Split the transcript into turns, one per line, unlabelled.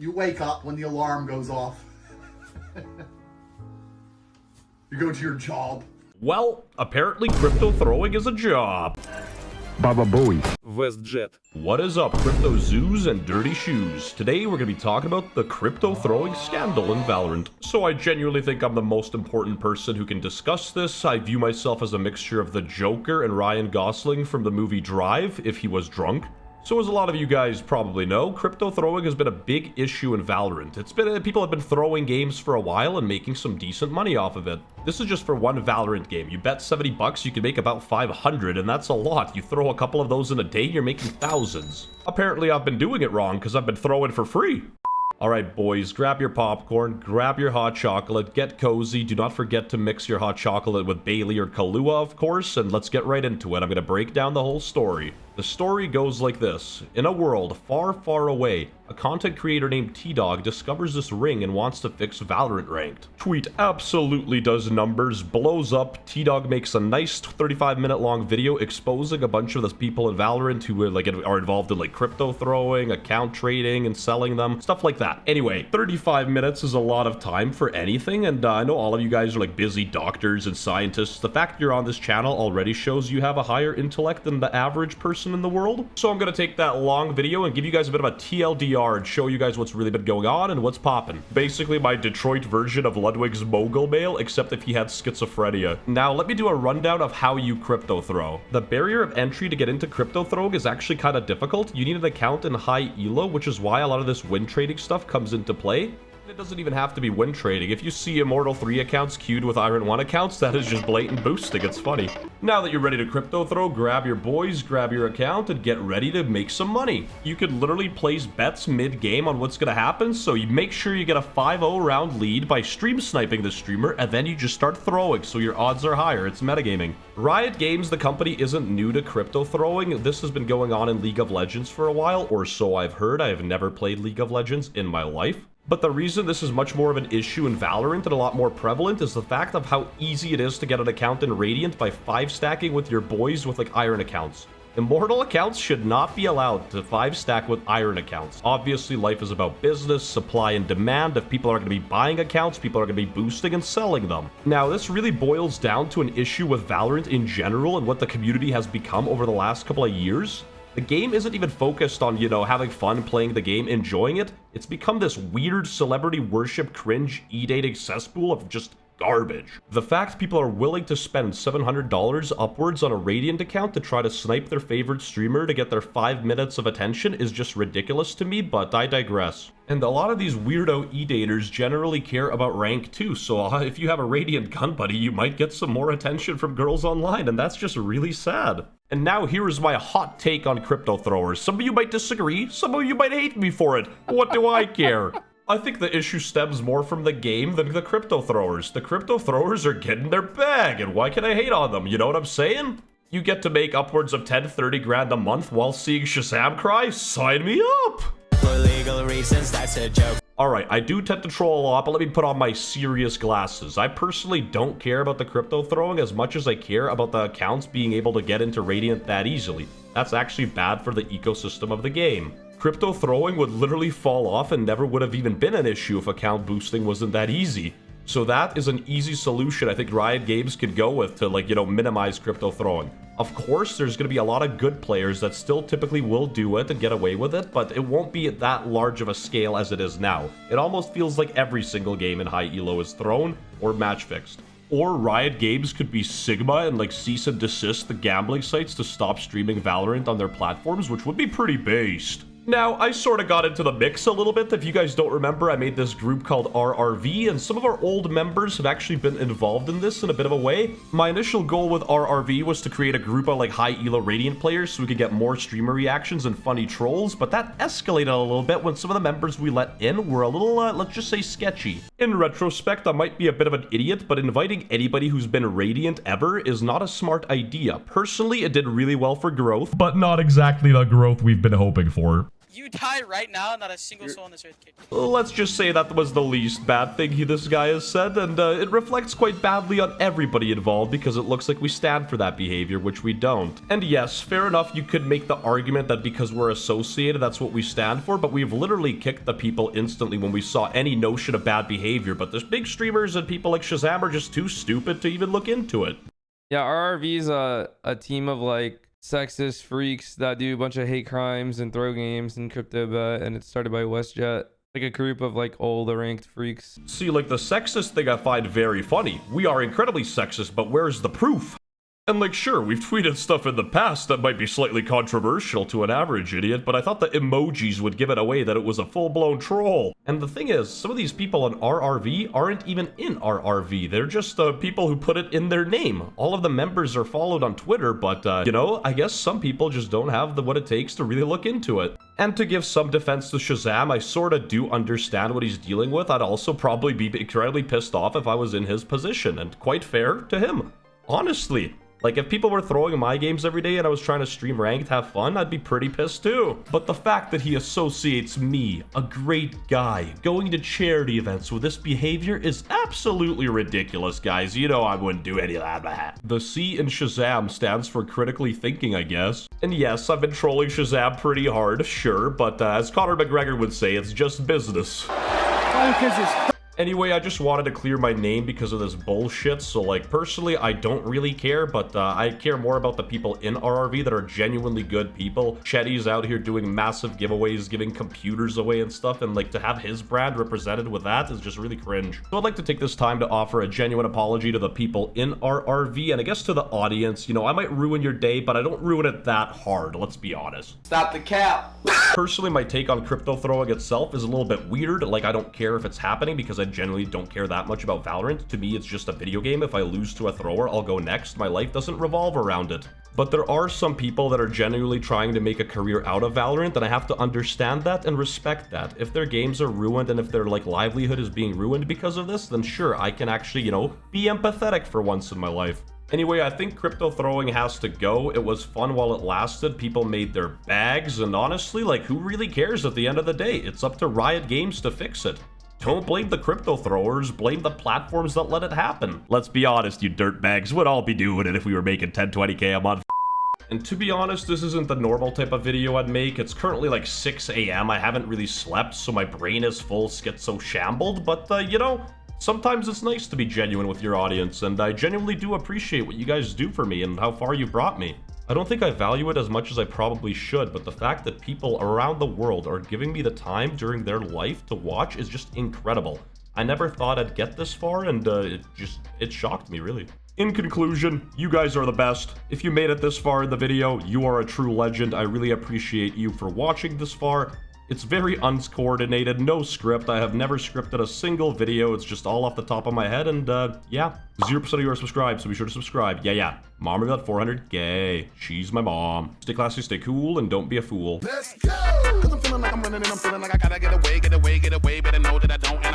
You wake up when the alarm goes off. You go to your job.
Well, apparently crypto throwing is a job.
Baba Booey.
WestJett.
What is up, crypto zoos and dirty shoes? Today we're going to be talking about the crypto throwing scandal in Valorant. So I genuinely think I'm the most important person who can discuss this. I view myself as a mixture of the Joker and Ryan Gosling from the movie Drive, if he was drunk. So as a lot of you guys probably know, crypto throwing has been a big issue in Valorant. People have been throwing games for a while and making some decent money off of it. This is just for one Valorant game. You bet 70 bucks, you can make about 500, and that's a lot. You throw a couple of those in a day, you're making thousands. Apparently I've been doing it wrong because I've been throwing for free. Alright boys, grab your popcorn, grab your hot chocolate, get cozy, do not forget to mix your hot chocolate with Bailey or Kahlua, of course, and let's get right into it. I'm gonna break down the whole story. The story goes like this. In a world far, far away, a content creator named T-Dog discovers this ring and wants to fix Valorant Ranked. Tweet absolutely does numbers, blows up. T-Dog makes a nice 35-minute long video exposing a bunch of the people in Valorant who are involved in crypto throwing, account trading, and selling them, stuff like that. Anyway, 35 minutes is a lot of time for anything, and I know all of you guys are busy doctors and scientists. The fact you're on this channel already shows you have a higher intellect than the average person in the world. So I'm gonna take that long video and give you guys a bit of a TLDR and show you guys what's really been going on and what's poppin'. Basically my Detroit version of Ludwig's mogul mail, except if he had schizophrenia. Now let me do a rundown of how you crypto throw. The barrier of entry to get into crypto throwing is actually kind of difficult. You need an account in high elo, which is why a lot of this win trading stuff comes into play. It doesn't even have to be win trading. If you see Immortal 3 accounts queued with Iron 1 accounts, that is just blatant boosting. It's funny. Now that you're ready to crypto throw, grab your boys, grab your account, and get ready to make some money. You could literally place bets mid-game on what's gonna happen, so you make sure you get a 5-0 round lead by stream sniping the streamer, and then you just start throwing, so your odds are higher. It's metagaming. Riot Games, the company, isn't new to crypto throwing. This has been going on in League of Legends for a while, or so I've heard. I have never played League of Legends in my life. But the reason this is much more of an issue in Valorant and a lot more prevalent is the fact of how easy it is to get an account in Radiant by 5-stacking with your boys with Iron accounts. Immortal accounts should not be allowed to 5-stack with Iron accounts. Obviously, life is about business, supply and demand. If people are going to be buying accounts, people are going to be boosting and selling them. Now, this really boils down to an issue with Valorant in general and what the community has become over the last couple of years. The game isn't even focused on, having fun playing the game, enjoying it. It's become this weird celebrity worship cringe e-dating cesspool of just garbage. The fact people are willing to spend $700 upwards on a Radiant account to try to snipe their favorite streamer to get their 5 minutes of attention is just ridiculous to me, but I digress. And a lot of these weirdo e-daters generally care about rank too, so if you have a Radiant gun buddy, you might get some more attention from girls online, and that's just really sad. And now here is my hot take on crypto throwers. Some of you might disagree, some of you might hate me for it. What do I care? I think the issue stems more from the game than the crypto throwers. The crypto throwers are getting their bag, and why can I hate on them? You know what I'm saying? You get to make upwards of 10-30 grand a month while seeing Shazam cry? Sign me up!
For legal reasons, that's a joke.
Alright, I do tend to troll a lot, but let me put on my serious glasses. I personally don't care about the crypto throwing as much as I care about the accounts being able to get into Radiant that easily. That's actually bad for the ecosystem of the game. Crypto throwing would literally fall off and never would have even been an issue if account boosting wasn't that easy. So that is an easy solution I think Riot Games could go with to, minimize crypto throwing. Of course, there's going to be a lot of good players that still typically will do it and get away with it, but it won't be at that large of a scale as it is now. It almost feels like every single game in high elo is thrown or match fixed. Or Riot Games could be Sigma and cease and desist the gambling sites to stop streaming Valorant on their platforms, which would be pretty based. Now, I sort of got into the mix a little bit. If you guys don't remember, I made this group called RRV, and some of our old members have actually been involved in this in a bit of a way. My initial goal with RRV was to create a group of high elo Radiant players so we could get more streamer reactions and funny trolls, but that escalated a little bit when some of the members we let in were a little, let's just say, sketchy. In retrospect, I might be a bit of an idiot, but inviting anybody who's been Radiant ever is not a smart idea. Personally, it did really well for growth, but not exactly the growth we've been hoping for.
You die right now, not a single soul on this earth kicked you.
Let's just say that was the least bad thing this guy has said, and it reflects quite badly on everybody involved because it looks like we stand for that behavior, which we don't. And yes, fair enough, you could make the argument that because we're associated, that's what we stand for, but we've literally kicked the people instantly when we saw any notion of bad behavior, but there's big streamers and people like Shazam are just too stupid to even look into it.
Yeah, RRV's a team of like sexist freaks that do a bunch of hate crimes and throw games and crypto bet, and it's started by WestJett. Like a group of like older ranked freaks.
See, like the sexist thing I find very funny. We are incredibly sexist, but where's the proof? And like, sure, we've tweeted stuff in the past that might be slightly controversial to an average idiot, but I thought the emojis would give it away that it was a full-blown troll. And the thing is, some of these people on RRV aren't even in RRV. They're just people who put it in their name. All of the members are followed on Twitter, but, you know, I guess some people just don't have what it takes to really look into it. And to give some defense to Shazam, I sorta do understand what he's dealing with. I'd also probably be incredibly pissed off if I was in his position, and quite fair to him. Honestly. Like, if people were throwing my games every day and I was trying to stream ranked, have fun, I'd be pretty pissed too. But the fact that he associates me, a great guy, going to charity events with this behavior is absolutely ridiculous, guys. You know I wouldn't do any of that. The C in Shazam stands for critically thinking, I guess. And yes, I've been trolling Shazam pretty hard, sure, but as Conor McGregor would say, it's just business. Anyway, I just wanted to clear my name because of this bullshit, so like, personally, I don't really care, but I care more about the people in RRV that are genuinely good people. Chetty's out here doing massive giveaways, giving computers away and stuff, and like, to have his brand represented with that is just really cringe. So I'd like to take this time to offer a genuine apology to the people in RRV, and I guess to the audience. You know, I might ruin your day, but I don't ruin it that hard, let's be honest.
Stop the cap!
Personally, my take on crypto throwing itself is a little bit weird. Like, I don't care if it's happening because I generally don't care that much about Valorant. To me, it's just a video game. If I lose to a thrower, I'll go next. My life doesn't revolve around it. But there are some people that are genuinely trying to make a career out of Valorant, and I have to understand that and respect that. If their games are ruined and if their like livelihood is being ruined because of this, then sure, I can actually, you know, be empathetic for once in my life. Anyway, I think crypto throwing has to go. It was fun while it lasted. People made their bags, and honestly, like, who really cares at the end of the day? It's up to Riot Games to fix it. Don't blame the crypto throwers, blame the platforms that let it happen. Let's be honest, you dirtbags, we'd all be doing it if we were making 10-20k a month. And to be honest, this isn't the normal type of video I'd make. It's currently like 6 a.m. I haven't really slept, so my brain is full schizo-shambled, but you know, sometimes it's nice to be genuine with your audience, and I genuinely do appreciate what you guys do for me and how far you brought me. I don't think I value it as much as I probably should, but the fact that people around the world are giving me the time during their life to watch is just incredible. I never thought I'd get this far, and it shocked me, really. In conclusion, you guys are the best. If you made it this far in the video, you are a true legend. I really appreciate you for watching this far. It's very uncoordinated, no script. I have never scripted a single video. It's just all off the top of my head, and yeah. 0% of you are subscribed, so be sure to subscribe. Yeah. Mom, we got 400K. She's my mom. Stay classy, stay cool, and don't be a fool.
Let's go! 'Cause I'm feeling like I'm running and I'm feeling like I gotta get away, better know that I don't.